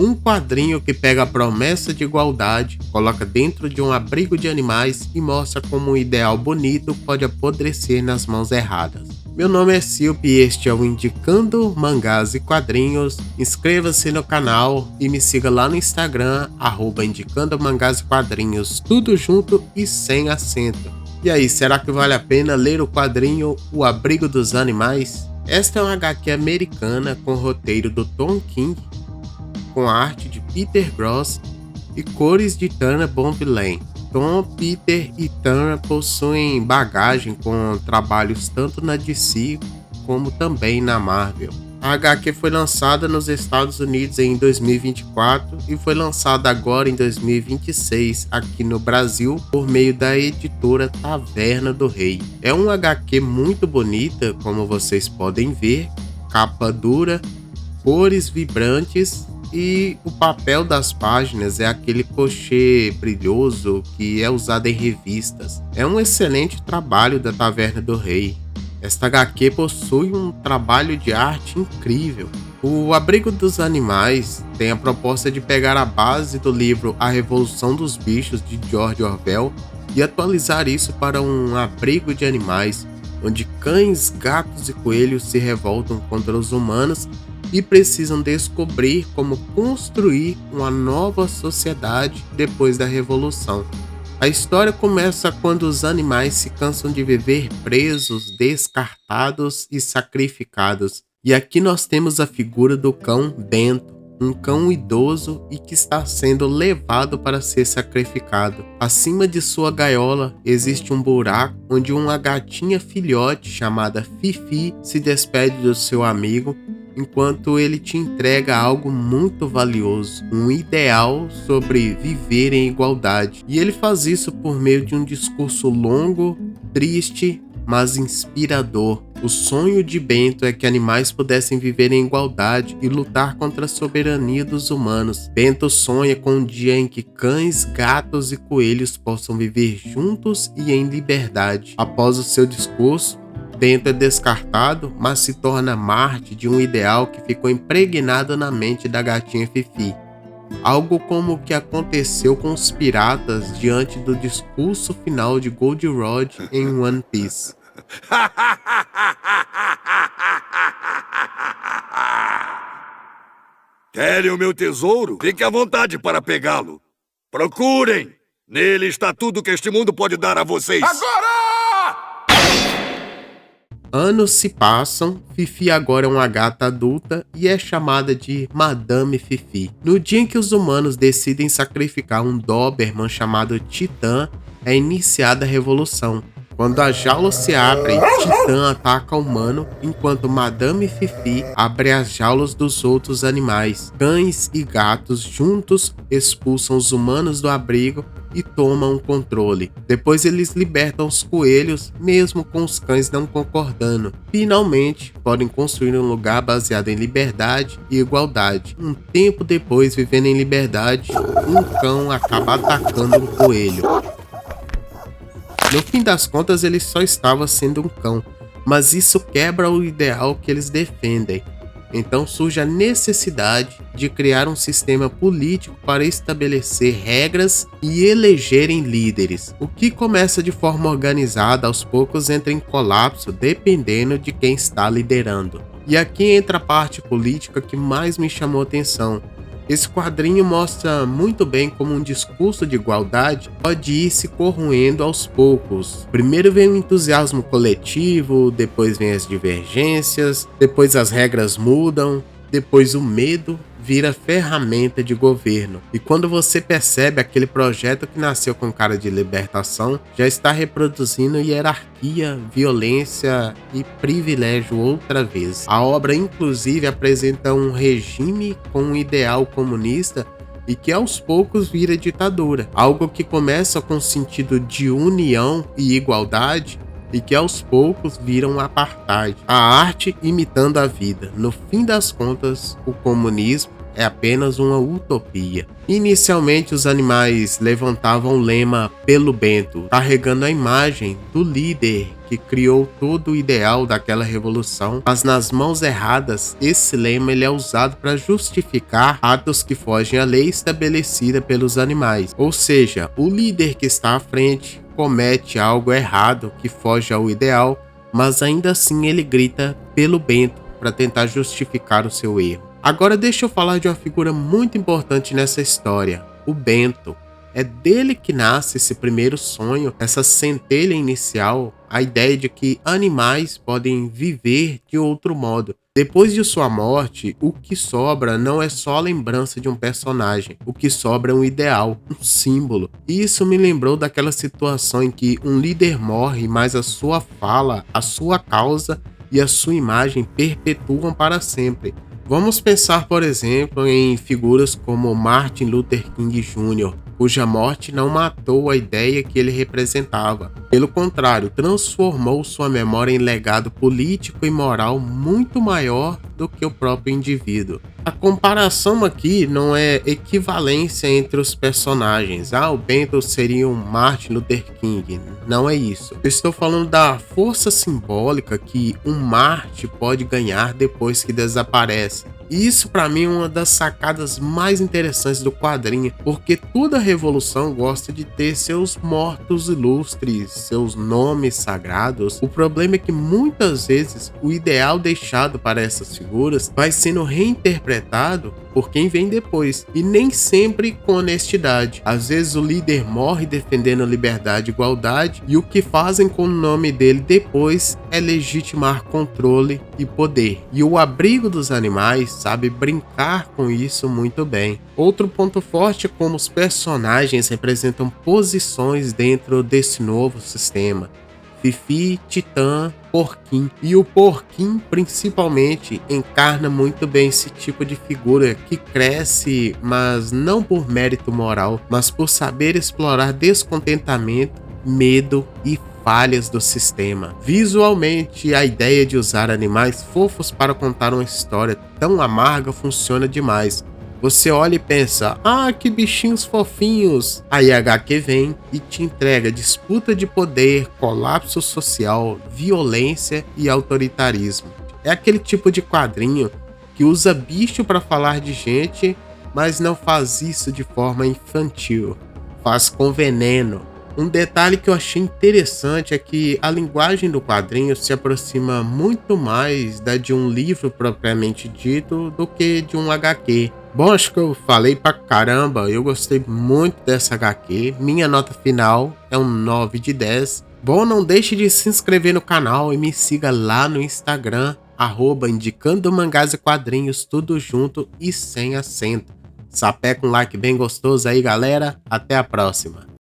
Um quadrinho que pega a promessa de igualdade, coloca dentro de um abrigo de animais e mostra como um ideal bonito pode apodrecer nas mãos erradas. Meu nome é Silp e este é o Indicando Mangás e Quadrinhos. Inscreva-se no canal e me siga lá no Instagram, @Indicando Mangás e Quadrinhos, tudo junto e sem acento. E aí, será que vale a pena ler o quadrinho O Abrigo dos Animais? Esta é uma HQ americana com roteiro do Tom King, com arte de Peter Gross e cores de Tana Bonvillain. Tom, Peter e Tana possuem bagagem com trabalhos tanto na DC como também na Marvel. A HQ foi lançada nos Estados Unidos em 2024 e foi lançada agora em 2026 aqui no Brasil por meio da editora Taverna do Rei. É uma HQ muito bonita, como vocês podem ver, capa dura, cores vibrantes e o papel das páginas é aquele crochê brilhoso que é usado em revistas. É um excelente trabalho da Taverna do Rei. Esta HQ possui um trabalho de arte incrível. O Abrigo dos Animais tem a proposta de pegar a base do livro A Revolução dos Bichos de George Orwell e atualizar isso para um abrigo de animais, onde cães, gatos e coelhos se revoltam contra os humanos e precisam descobrir como construir uma nova sociedade depois da Revolução. A história começa quando os animais se cansam de viver presos, descartados e sacrificados. E aqui nós temos a figura do cão Bento, um cão idoso e que está sendo levado para ser sacrificado. Acima de sua gaiola existe um buraco onde uma gatinha filhote chamada Fifi se despede do seu amigo, enquanto ele te entrega algo muito valioso, um ideal sobre viver em igualdade. E ele faz isso por meio de um discurso longo, triste, mas inspirador. O sonho de Bento é que animais pudessem viver em igualdade e lutar contra a soberania dos humanos. Bento sonha com um dia em que cães, gatos e coelhos possam viver juntos e em liberdade. Após o seu discurso, Bento é descartado, mas se torna mártir de um ideal que ficou impregnado na mente da gatinha Fifi. Algo como o que aconteceu com os piratas diante do discurso final de Gold Road em One Piece. Querem o meu tesouro? Fique à vontade para pegá-lo. Procurem! Nele está tudo que este mundo pode dar a vocês. Agora! Anos se passam, Fifi agora é uma gata adulta e é chamada de Madame Fifi. No dia em que os humanos decidem sacrificar um Doberman chamado Titã, é iniciada a revolução. Quando a jaula se abre, Titã ataca o humano, enquanto Madame Fifi abre as jaulas dos outros animais. Cães e gatos juntos expulsam os humanos do abrigo e tomam o controle. Depois eles libertam os coelhos, mesmo com os cães não concordando. Finalmente, podem construir um lugar baseado em liberdade e igualdade. Um tempo depois, vivendo em liberdade, um cão acaba atacando um coelho. No fim das contas, ele só estava sendo um cão, mas isso quebra o ideal que eles defendem. Então surge a necessidade de criar um sistema político para estabelecer regras e elegerem líderes. O que começa de forma organizada, aos poucos entra em colapso dependendo de quem está liderando. E aqui entra a parte política que mais me chamou a atenção. Esse quadrinho mostra muito bem como um discurso de igualdade pode ir se corroendo aos poucos. Primeiro vem o entusiasmo coletivo, depois vem as divergências, depois as regras mudam, depois o medo vira ferramenta de governo. E quando você percebe aquele projeto que nasceu com cara de libertação, já está reproduzindo hierarquia, violência e privilégio outra vez. A obra inclusive apresenta um regime com um ideal comunista e que aos poucos vira ditadura. Algo que começa com sentido de união e igualdade e que aos poucos viram apartheid. A arte imitando a vida. No fim das contas, o comunismo é apenas uma utopia. Inicialmente, os animais levantavam o lema pelo Bento, carregando a imagem do líder que criou todo o ideal daquela revolução, mas nas mãos erradas, esse lema ele é usado para justificar atos que fogem à lei estabelecida pelos animais. Ou seja, o líder que está à frente comete algo errado que foge ao ideal, mas ainda assim ele grita pelo Bento para tentar justificar o seu erro. Agora deixa eu falar de uma figura muito importante nessa história, o Bento. É dele que nasce esse primeiro sonho, essa centelha inicial, a ideia de que animais podem viver de outro modo. Depois de sua morte, o que sobra não é só a lembrança de um personagem, o que sobra é um ideal, um símbolo. E isso me lembrou daquela situação em que um líder morre, mas a sua fala, a sua causa e a sua imagem perpetuam para sempre. Vamos pensar, por exemplo, em figuras como Martin Luther King Jr., cuja morte não matou a ideia que ele representava. Pelo contrário, transformou sua memória em legado político e moral muito maior do que o próprio indivíduo. A comparação aqui não é equivalência entre os personagens. O Bento seria um Martin Luther King. Não é isso. Eu estou falando da força simbólica que um Marte pode ganhar depois que desaparece. E isso para mim é uma das sacadas mais interessantes do quadrinho, porque toda revolução gosta de ter seus mortos ilustres, seus nomes sagrados. O problema é que muitas vezes o ideal deixado para essas figuras vai sendo reinterpretado por quem vem depois, e nem sempre com honestidade. Às vezes o líder morre defendendo a liberdade e igualdade, e o que fazem com o nome dele depois é legitimar controle e poder. E o Abrigo dos Animais sabe brincar com isso muito bem. Outro ponto forte é como os personagens representam posições dentro desse novo sistema. Fifi, Titã, Porquinho. E o Porquinho, principalmente, encarna muito bem esse tipo de figura que cresce, mas não por mérito moral, mas por saber explorar descontentamento, medo e falhas do sistema. Visualmente, a ideia de usar animais fofos para contar uma história tão amarga funciona demais. Você olha e pensa, que bichinhos fofinhos. Aí a HQ vem e te entrega disputa de poder, colapso social, violência e autoritarismo. É aquele tipo de quadrinho que usa bicho para falar de gente, mas não faz isso de forma infantil. Faz com veneno. Um detalhe que eu achei interessante é que a linguagem do quadrinho se aproxima muito mais da de um livro propriamente dito do que de um HQ. Bom, acho que eu falei pra caramba, eu gostei muito dessa HQ. Minha nota final é um 9 de 10. Bom, não deixe de se inscrever no canal e me siga lá no Instagram, @indicando mangás e quadrinhos, tudo junto e sem acento. Sapé com like bem gostoso aí, galera. Até a próxima.